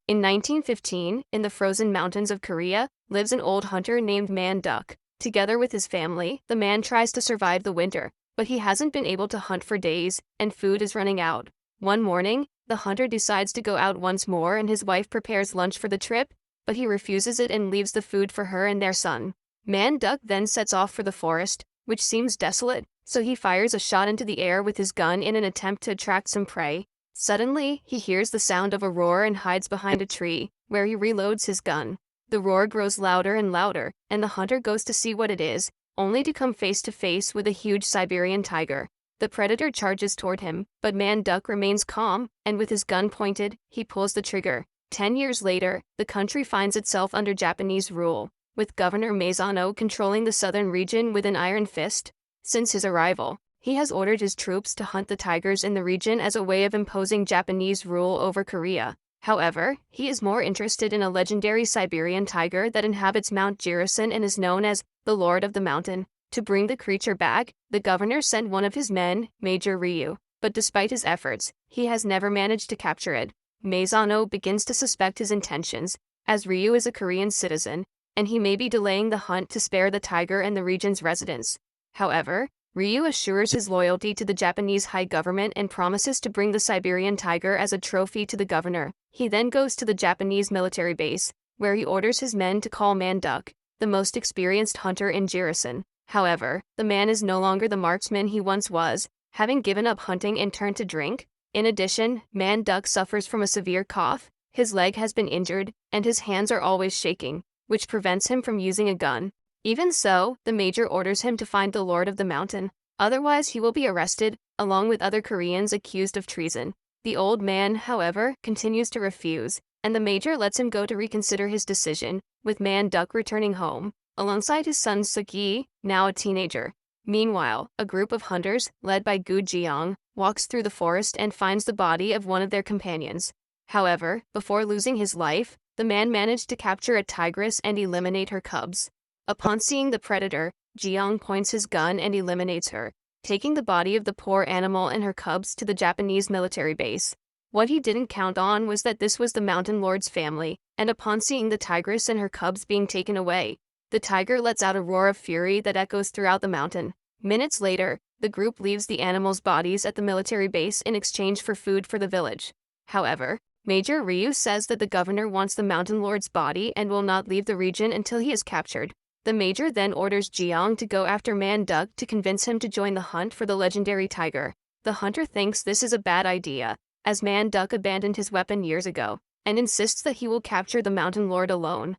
In 1915, in the frozen mountains of Korea, lives an old hunter named Man Duck. Together with his family, the man tries to survive the winter, but he hasn't been able to hunt for days, and food is running out. One morning, the hunter decides to go out once more and his wife prepares lunch for the trip, but he refuses it and leaves the food for her and their son. Man Duck then sets off for the forest, which seems desolate, so he fires a shot into the air with his gun in an attempt to attract some prey. Suddenly, he hears the sound of a roar and hides behind a tree, where he reloads his gun. The roar grows louder and louder, and the hunter goes to see what it is, only to come face to face with a huge Siberian tiger. The predator charges toward him, but Man Duck remains calm, and with his gun pointed, he pulls the trigger. 10 years later, the country finds itself under Japanese rule, with Governor Maizano controlling the southern region with an iron fist. Since his arrival, he has ordered his troops to hunt the tigers in the region as a way of imposing Japanese rule over Korea. However, he is more interested in a legendary Siberian tiger that inhabits Mount Jirisan and is known as the Lord of the Mountain. To bring the creature back, the governor sent one of his men, Major Ryu, but despite his efforts, he has never managed to capture it. Maizano begins to suspect his intentions, as Ryu is a Korean citizen, and he may be delaying the hunt to spare the tiger and the region's residents. However, Ryu assures his loyalty to the Japanese high government and promises to bring the Siberian tiger as a trophy to the governor. He then goes to the Japanese military base, where he orders his men to call Man Duck, the most experienced hunter in Jirisan. However, the man is no longer the marksman he once was, having given up hunting and turned to drink. In addition, Man Duck suffers from a severe cough, his leg has been injured, and his hands are always shaking, which prevents him from using a gun. Even so, the major orders him to find the Lord of the Mountain, otherwise he will be arrested, along with other Koreans accused of treason. The old man, however, continues to refuse, and the major lets him go to reconsider his decision, with Man Duck returning home, alongside his son Suk-yi, now a teenager. Meanwhile, a group of hunters, led by Gu Jiang, walks through the forest and finds the body of one of their companions. However, before losing his life, the man managed to capture a tigress and eliminate her cubs. Upon seeing the predator, Jiang points his gun and eliminates her, taking the body of the poor animal and her cubs to the Japanese military base. What he didn't count on was that this was the Mountain Lord's family, and upon seeing the tigress and her cubs being taken away, the tiger lets out a roar of fury that echoes throughout the mountain. Minutes later, the group leaves the animals' bodies at the military base in exchange for food for the village. However, Major Ryu says that the governor wants the Mountain Lord's body and will not leave the region until he is captured. The major then orders Jiang to go after Man Duck to convince him to join the hunt for the legendary tiger. The hunter thinks this is a bad idea, as Man Duck abandoned his weapon years ago, and insists that he will capture the Mountain Lord alone.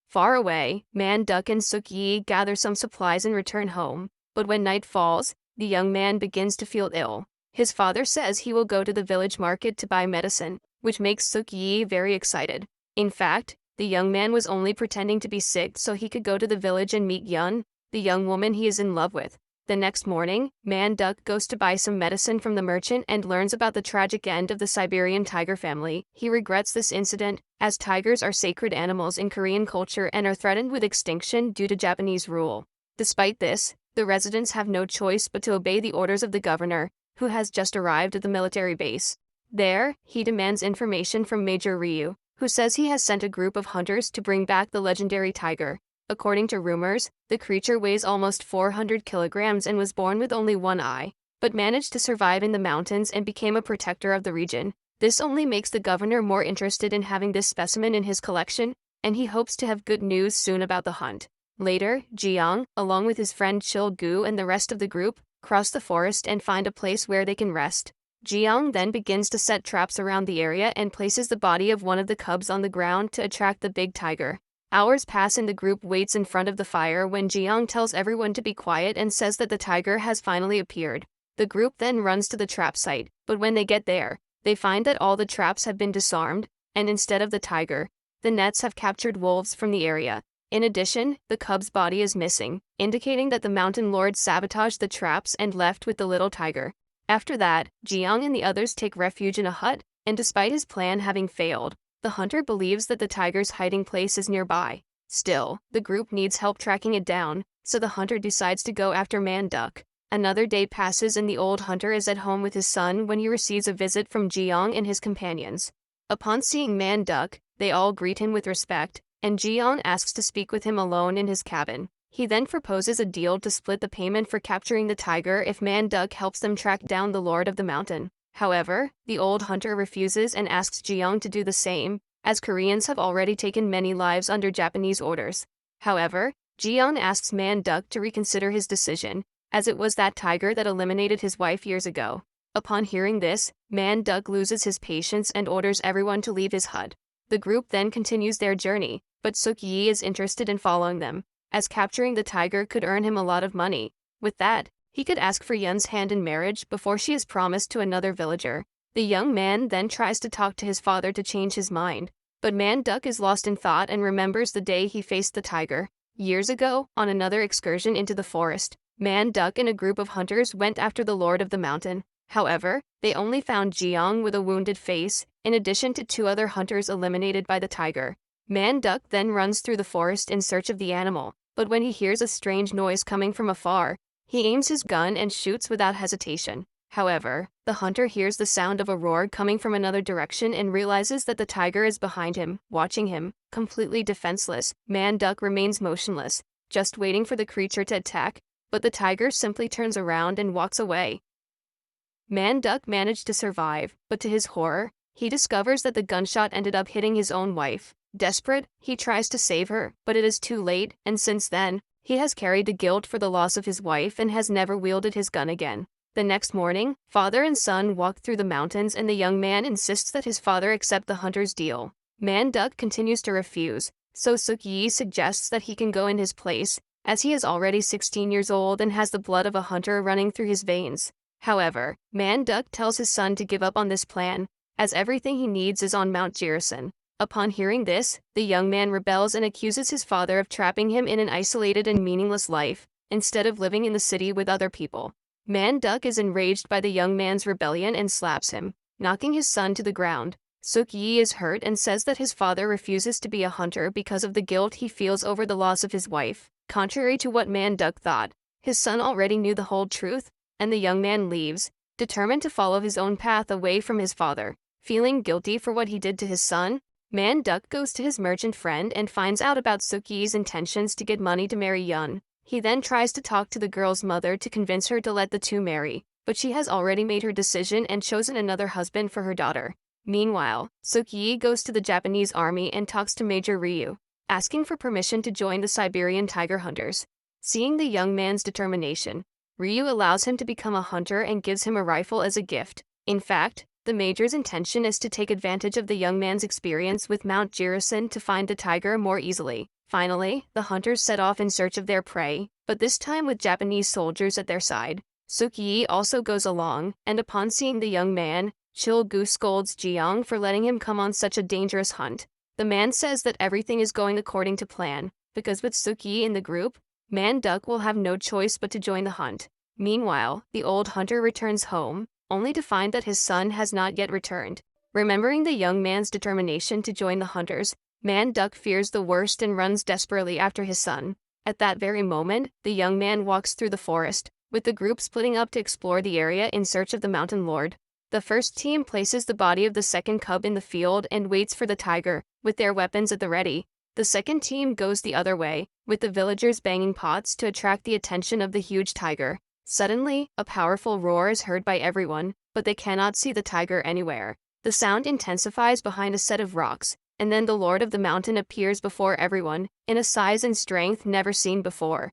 Far away, Man Duck and Suk-yi gather some supplies and return home, but when night falls, the young man begins to feel ill. His father says he will go to the village market to buy medicine, which makes Suk-yi very excited. In fact, the young man was only pretending to be sick so he could go to the village and meet Yun, the young woman he is in love with. The next morning, Man Duck goes to buy some medicine from the merchant and learns about the tragic end of the Siberian tiger family. He regrets this incident, as tigers are sacred animals in Korean culture and are threatened with extinction due to Japanese rule. Despite this, the residents have no choice but to obey the orders of the governor, who has just arrived at the military base. There, he demands information from Major Ryu, who says he has sent a group of hunters to bring back the legendary tiger. According to rumors, the creature weighs almost 400 kilograms and was born with only one eye, but managed to survive in the mountains and became a protector of the region. This only makes the governor more interested in having this specimen in his collection, and he hopes to have good news soon about the hunt. Later, Jiang, along with his friend Chil-gu and the rest of the group, cross the forest and find a place where they can rest. Jiang then begins to set traps around the area and places the body of one of the cubs on the ground to attract the big tiger. Hours pass and the group waits in front of the fire when Jiang tells everyone to be quiet and says that the tiger has finally appeared. The group then runs to the trap site, but when they get there, they find that all the traps have been disarmed, and instead of the tiger, the nets have captured wolves from the area. In addition, the cub's body is missing, indicating that the Mountain Lord sabotaged the traps and left with the little tiger. After that, Jiang and the others take refuge in a hut, and despite his plan having failed, the hunter believes that the tiger's hiding place is nearby. Still, the group needs help tracking it down, so the hunter decides to go after Man Duck. Another day passes and the old hunter is at home with his son when he receives a visit from Jiang and his companions. Upon seeing Man Duck, they all greet him with respect, and Jiang asks to speak with him alone in his cabin. He then proposes a deal to split the payment for capturing the tiger if Man Duck helps them track down the Lord of the Mountain. However, the old hunter refuses and asks Jiang to do the same, as Koreans have already taken many lives under Japanese orders. However, Jiang asks Man Duck to reconsider his decision, as it was that tiger that eliminated his wife years ago. Upon hearing this, Man Duck loses his patience and orders everyone to leave his hut. The group then continues their journey, but Suk-yi is interested in following them, as capturing the tiger could earn him a lot of money. With that, he could ask for Yun's hand in marriage before she is promised to another villager. The young man then tries to talk to his father to change his mind, but Man Duck is lost in thought and remembers the day he faced the tiger. Years ago, on another excursion into the forest, Man Duck and a group of hunters went after the Lord of the Mountain. However, they only found Jiang with a wounded face, in addition to 2 other hunters eliminated by the tiger. Man Duck then runs through the forest in search of the animal, but when he hears a strange noise coming from afar, he aims his gun and shoots without hesitation. However, the hunter hears the sound of a roar coming from another direction and realizes that the tiger is behind him, watching him. Completely defenseless, Man Duck remains motionless, just waiting for the creature to attack, but the tiger simply turns around and walks away. Man Duck managed to survive, but to his horror, he discovers that the gunshot ended up hitting his own wife. Desperate, he tries to save her, but it is too late, and since then, he has carried the guilt for the loss of his wife and has never wielded his gun again. The next morning, father and son walk through the mountains and the young man insists that his father accept the hunter's deal. Man Duck continues to refuse, so Suk-yi suggests that he can go in his place, as he is already 16 years old and has the blood of a hunter running through his veins. However, Man Duck tells his son to give up on this plan, as everything he needs is on Mount Jirison. Upon hearing this, the young man rebels and accuses his father of trapping him in an isolated and meaningless life, instead of living in the city with other people. Man Duck is enraged by the young man's rebellion and slaps him, knocking his son to the ground. Suk-yi is hurt and says that his father refuses to be a hunter because of the guilt he feels over the loss of his wife. Contrary to what Man Duck thought, his son already knew the whole truth, and the young man leaves, determined to follow his own path away from his father. Feeling guilty for what he did to his son, Man Duck goes to his merchant friend and finds out about Suk-yi's intentions to get money to marry Yun. He then tries to talk to the girl's mother to convince her to let the two marry, but she has already made her decision and chosen another husband for her daughter. Meanwhile, Suk-yi goes to the Japanese army and talks to Major Ryu, asking for permission to join the Siberian tiger hunters. Seeing the young man's determination, Ryu allows him to become a hunter and gives him a rifle as a gift. In fact, the Major's intention is to take advantage of the young man's experience with Mount Jirison to find the tiger more easily. Finally, the hunters set off in search of their prey, but this time with Japanese soldiers at their side. Suk-yi also goes along, and upon seeing the young man, Chil-gu scolds Jiang for letting him come on such a dangerous hunt. The man says that everything is going according to plan, because with Suk-yi in the group, Man Duck will have no choice but to join the hunt. Meanwhile, the old hunter returns home, only to find that his son has not yet returned. Remembering the young man's determination to join the hunters, Man Duck fears the worst and runs desperately after his son. At that very moment, the young man walks through the forest, with the group splitting up to explore the area in search of the mountain lord. The first team places the body of the second cub in the field and waits for the tiger, with their weapons at the ready. The second team goes the other way, with the villagers banging pots to attract the attention of the huge tiger. Suddenly, a powerful roar is heard by everyone, but they cannot see the tiger anywhere. The sound intensifies behind a set of rocks, and then the Lord of the Mountain appears before everyone, in a size and strength never seen before.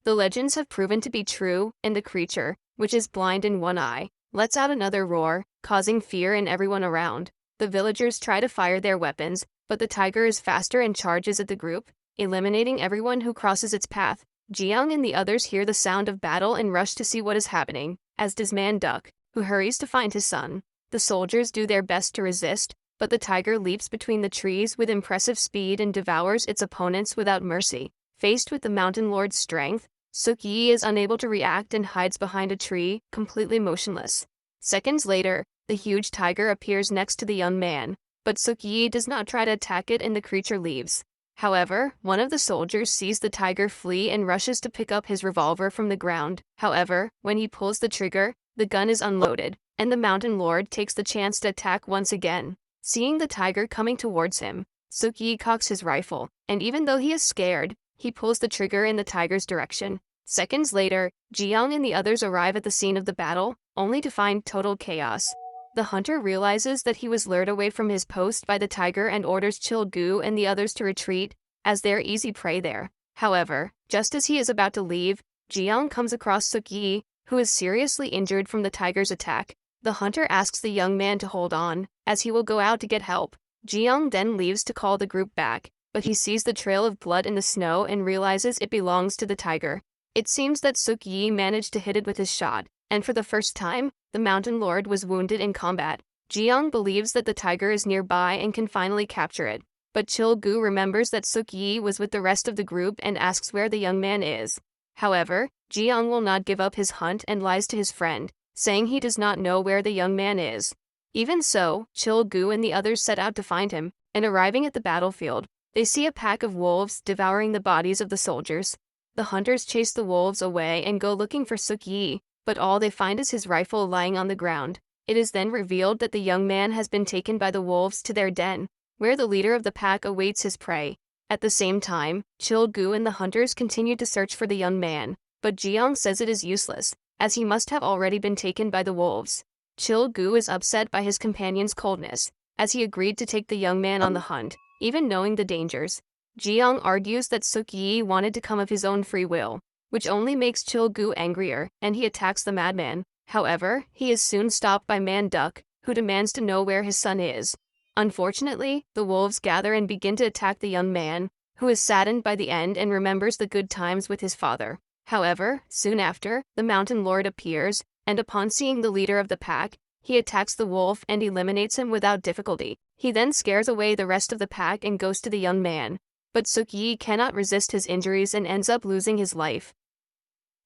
The legends have proven to be true, and the creature, which is blind in one eye, lets out another roar, causing fear in everyone around. The villagers try to fire their weapons, but the tiger is faster and charges at the group, eliminating everyone who crosses its path. Jiang and the others hear the sound of battle and rush to see what is happening, as does Man Duck, who hurries to find his son. The soldiers do their best to resist, but the tiger leaps between the trees with impressive speed and devours its opponents without mercy. Faced with the mountain lord's strength, Suk-yi is unable to react and hides behind a tree, completely motionless. Seconds later, the huge tiger appears next to the young man, but Suk-yi does not try to attack it and the creature leaves. However, one of the soldiers sees the tiger flee and rushes to pick up his revolver from the ground. However, when he pulls the trigger, the gun is unloaded, and the mountain lord takes the chance to attack once again. Seeing the tiger coming towards him, Suk-yi cocks his rifle, and even though he is scared, he pulls the trigger in the tiger's direction. Seconds later, Ji-young and the others arrive at the scene of the battle, only to find total chaos. The hunter realizes that he was lured away from his post by the tiger and orders Chil-gu and the others to retreat, as they're easy prey there. However, just as he is about to leave, Ji-young comes across Suk-yi, who is seriously injured from the tiger's attack. The hunter asks the young man to hold on, as he will go out to get help. Ji-young then leaves to call the group back, but he sees the trail of blood in the snow and realizes it belongs to the tiger. It seems that Suk-yi managed to hit it with his shot, and for the first time, the mountain lord was wounded in combat. Ji-young believes that the tiger is nearby and can finally capture it, but Chil-gu remembers that Suk-yi was with the rest of the group and asks where the young man is. However, Ji-young will not give up his hunt and lies to his friend, saying he does not know where the young man is. Even so, Chil-gu and the others set out to find him, and arriving at the battlefield, they see a pack of wolves devouring the bodies of the soldiers. The hunters chase the wolves away and go looking for Suk-yi, but all they find is his rifle lying on the ground. It is then revealed that the young man has been taken by the wolves to their den, where the leader of the pack awaits his prey. At the same time, Chil-gu and the hunters continue to search for the young man, but Ji-young says it is useless, as he must have already been taken by the wolves. Chil-gu is upset by his companion's coldness, as he agreed to take the young man on the hunt, even knowing the dangers. Ji-young argues that Suk-yi wanted to come of his own free will, which only makes Chil-gu angrier, and he attacks the madman. However, he is soon stopped by Man-duck, who demands to know where his son is. Unfortunately, the wolves gather and begin to attack the young man, who is saddened by the end and remembers the good times with his father. However, soon after, the mountain lord appears, and upon seeing the leader of the pack, he attacks the wolf and eliminates him without difficulty. He then scares away the rest of the pack and goes to the young man. But Suk-yi cannot resist his injuries and ends up losing his life.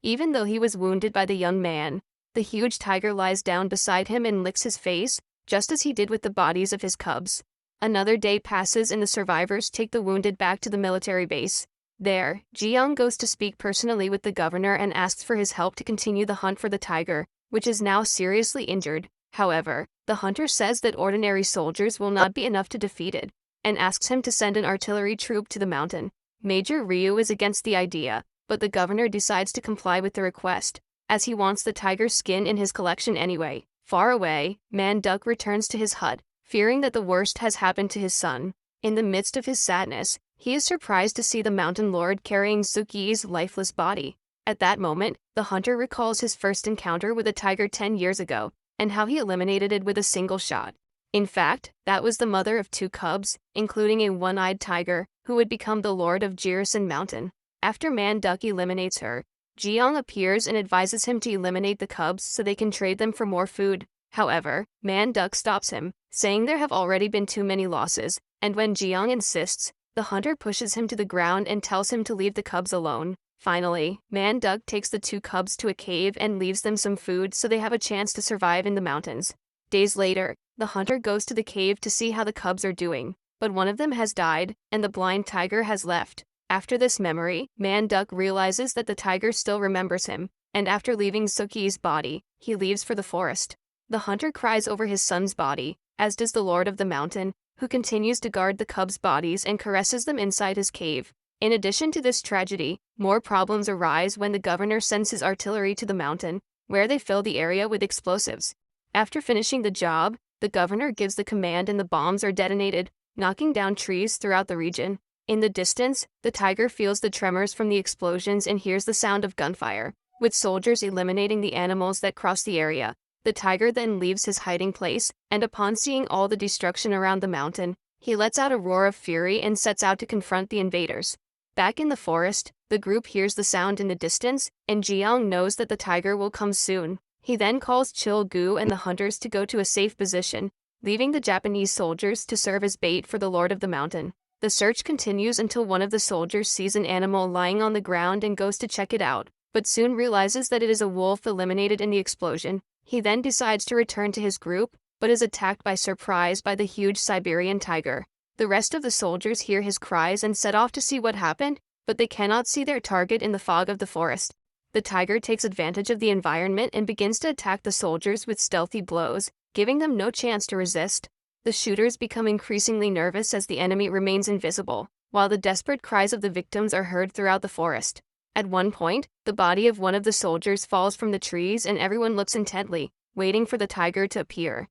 Even though he was wounded by the young man, the huge tiger lies down beside him and licks his face, just as he did with the bodies of his cubs. Another day passes and the survivors take the wounded back to the military base. There, Ji-young goes to speak personally with the governor and asks for his help to continue the hunt for the tiger, which is now seriously injured. However, the hunter says that ordinary soldiers will not be enough to defeat it, and asks him to send an artillery troop to the mountain. Major Ryu is against the idea, but the governor decides to comply with the request, as he wants the tiger's skin in his collection anyway. Far away, Man-duck returns to his hut, fearing that the worst has happened to his son. In the midst of his sadness, he is surprised to see the mountain lord carrying Suk-yi's lifeless body. At that moment, the hunter recalls his first encounter with a tiger 10 years ago, and how he eliminated it with a single shot. In fact, that was the mother of 2 cubs, including a one-eyed tiger, who would become the lord of Jirisan Mountain. After Man-duck eliminates her, Ji-young appears and advises him to eliminate the cubs so they can trade them for more food. However, Man-duck stops him, saying there have already been too many losses, and when Ji-young insists, the hunter pushes him to the ground and tells him to leave the cubs alone. Finally, Man-duck takes the 2 cubs to a cave and leaves them some food so they have a chance to survive in the mountains. Days later, the hunter goes to the cave to see how the cubs are doing, but one of them has died, and the blind tiger has left. After this memory, Man-duck realizes that the tiger still remembers him, and after leaving Suk-yi's body, he leaves for the forest. The hunter cries over his son's body, as does the lord of the mountain, who continues to guard the cubs' bodies and caresses them inside his cave. In addition to this tragedy, more problems arise when the governor sends his artillery to the mountain, where they fill the area with explosives. After finishing the job, the governor gives the command and the bombs are detonated, knocking down trees throughout the region. In the distance, the tiger feels the tremors from the explosions and hears the sound of gunfire. With soldiers eliminating the animals that cross the area, the tiger then leaves his hiding place, and upon seeing all the destruction around the mountain, he lets out a roar of fury and sets out to confront the invaders. Back in the forest, the group hears the sound in the distance, and Ji-young knows that the tiger will come soon. He then calls Chil-gu and the hunters to go to a safe position, leaving the Japanese soldiers to serve as bait for the lord of the mountain. The search continues until one of the soldiers sees an animal lying on the ground and goes to check it out, but soon realizes that it is a wolf eliminated in the explosion. He then decides to return to his group, but is attacked by surprise by the huge Siberian tiger. The rest of the soldiers hear his cries and set off to see what happened, but they cannot see their target in the fog of the forest. The tiger takes advantage of the environment and begins to attack the soldiers with stealthy blows, giving them no chance to resist. The shooters become increasingly nervous as the enemy remains invisible, while the desperate cries of the victims are heard throughout the forest. At one point, the body of one of the soldiers falls from the trees and everyone looks intently, waiting for the tiger to appear.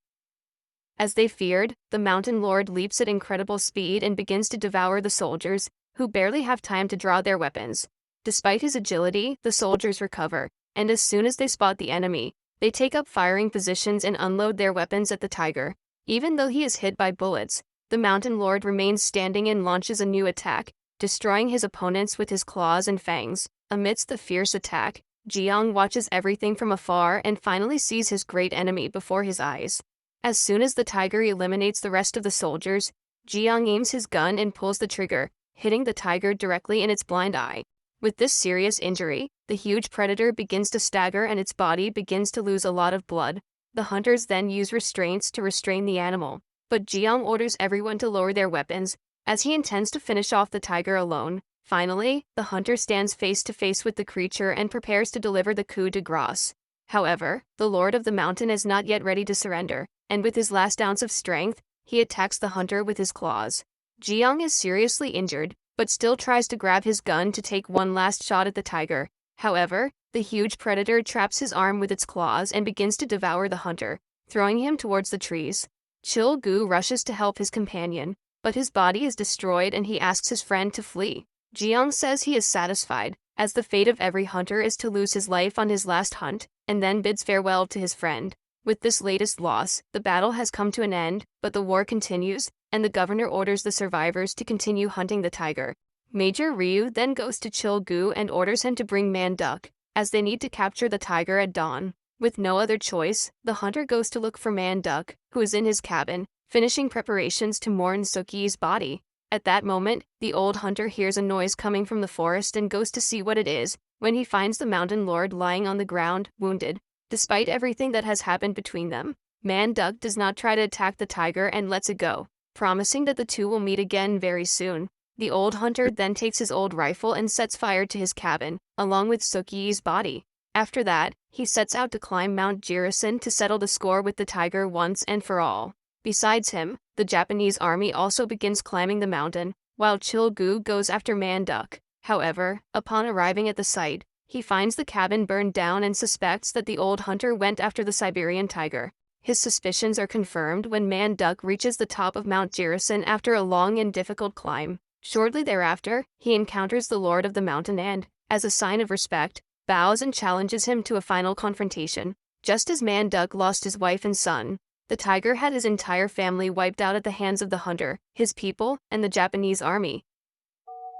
As they feared, the mountain lord leaps at incredible speed and begins to devour the soldiers, who barely have time to draw their weapons. Despite his agility, the soldiers recover, and as soon as they spot the enemy, they take up firing positions and unload their weapons at the tiger. Even though he is hit by bullets, the mountain lord remains standing and launches a new attack, destroying his opponents with his claws and fangs. Amidst the fierce attack, Jiang watches everything from afar and finally sees his great enemy before his eyes. As soon as the tiger eliminates the rest of the soldiers, Jiang aims his gun and pulls the trigger, hitting the tiger directly in its blind eye. With this serious injury, the huge predator begins to stagger and its body begins to lose a lot of blood. The hunters then use restraints to restrain the animal, but Jiang orders everyone to lower their weapons, as he intends to finish off the tiger alone. Finally, the hunter stands face to face with the creature and prepares to deliver the coup de grace. However, the lord of the mountain is not yet ready to surrender, and with his last ounce of strength, he attacks the hunter with his claws. Jiang is seriously injured, but still tries to grab his gun to take one last shot at the tiger. However, the huge predator traps his arm with its claws and begins to devour the hunter, throwing him towards the trees. Chil Gu rushes to help his companion, but his body is destroyed and he asks his friend to flee. Jiang says he is satisfied, as the fate of every hunter is to lose his life on his last hunt, and then bids farewell to his friend. With this latest loss, the battle has come to an end, but the war continues, and the governor orders the survivors to continue hunting the tiger. Major Ryu then goes to Chil Gu and orders him to bring Man Duck, as they need to capture the tiger at dawn. With no other choice, the hunter goes to look for Man Duck, who is in his cabin, finishing preparations to mourn Suki's body. At that moment, the old hunter hears a noise coming from the forest and goes to see what it is, when he finds the mountain lord lying on the ground, wounded. Despite everything that has happened between them, Man Duck does not try to attack the tiger and lets it go, promising that the two will meet again very soon. The old hunter then takes his old rifle and sets fire to his cabin, along with Suki's body. After that, he sets out to climb Mount Jirisan to settle the score with the tiger once and for all. Besides him, the Japanese army also begins climbing the mountain, while Chil Gu goes after Man Duck. However, upon arriving at the site, he finds the cabin burned down and suspects that the old hunter went after the Siberian tiger. His suspicions are confirmed when Man Duck reaches the top of Mount Jirisan after a long and difficult climb. Shortly thereafter, he encounters the lord of the mountain and, as a sign of respect, bows and challenges him to a final confrontation. Just as Man Duck lost his wife and son, the tiger had his entire family wiped out at the hands of the hunter, his people, and the Japanese army.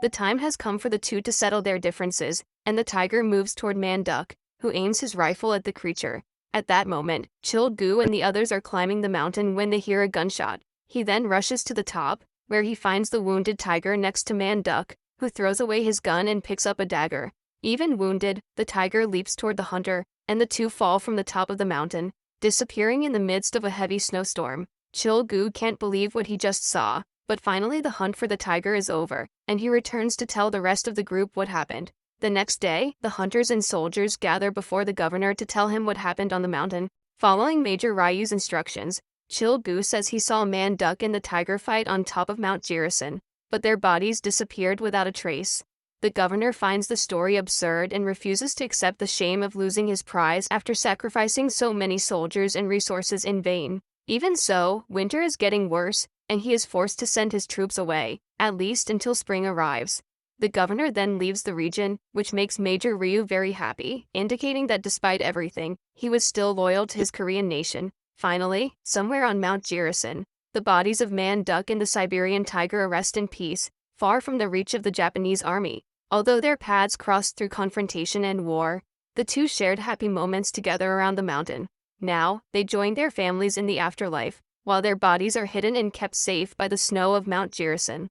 The time has come for the two to settle their differences, and the tiger moves toward Man Duck, who aims his rifle at the creature. At that moment, Chil Gu and the others are climbing the mountain when they hear a gunshot. He then rushes to the top, where he finds the wounded tiger next to Man Duck, who throws away his gun and picks up a dagger. Even wounded, the tiger leaps toward the hunter, and the two fall from the top of the mountain, disappearing in the midst of a heavy snowstorm. Chil Gu can't believe what he just saw, but finally the hunt for the tiger is over, and he returns to tell the rest of the group what happened. The next day, the hunters and soldiers gather before the governor to tell him what happened on the mountain. Following Major Ryu's instructions, Chil Gu says he saw Man Duck and the tiger fight on top of Mount Jirisan, but their bodies disappeared without a trace. The governor finds the story absurd and refuses to accept the shame of losing his prize after sacrificing so many soldiers and resources in vain. Even so, winter is getting worse, and he is forced to send his troops away, at least until spring arrives. The governor then leaves the region, which makes Major Ryu very happy, indicating that despite everything, he was still loyal to his Korean nation. Finally, somewhere on Mount Jirisan, the bodies of Man Duck and the Siberian tiger rest in peace, far from the reach of the Japanese army. Although their paths crossed through confrontation and war, the two shared happy moments together around the mountain. Now, they join their families in the afterlife, while their bodies are hidden and kept safe by the snow of Mount Jirisan.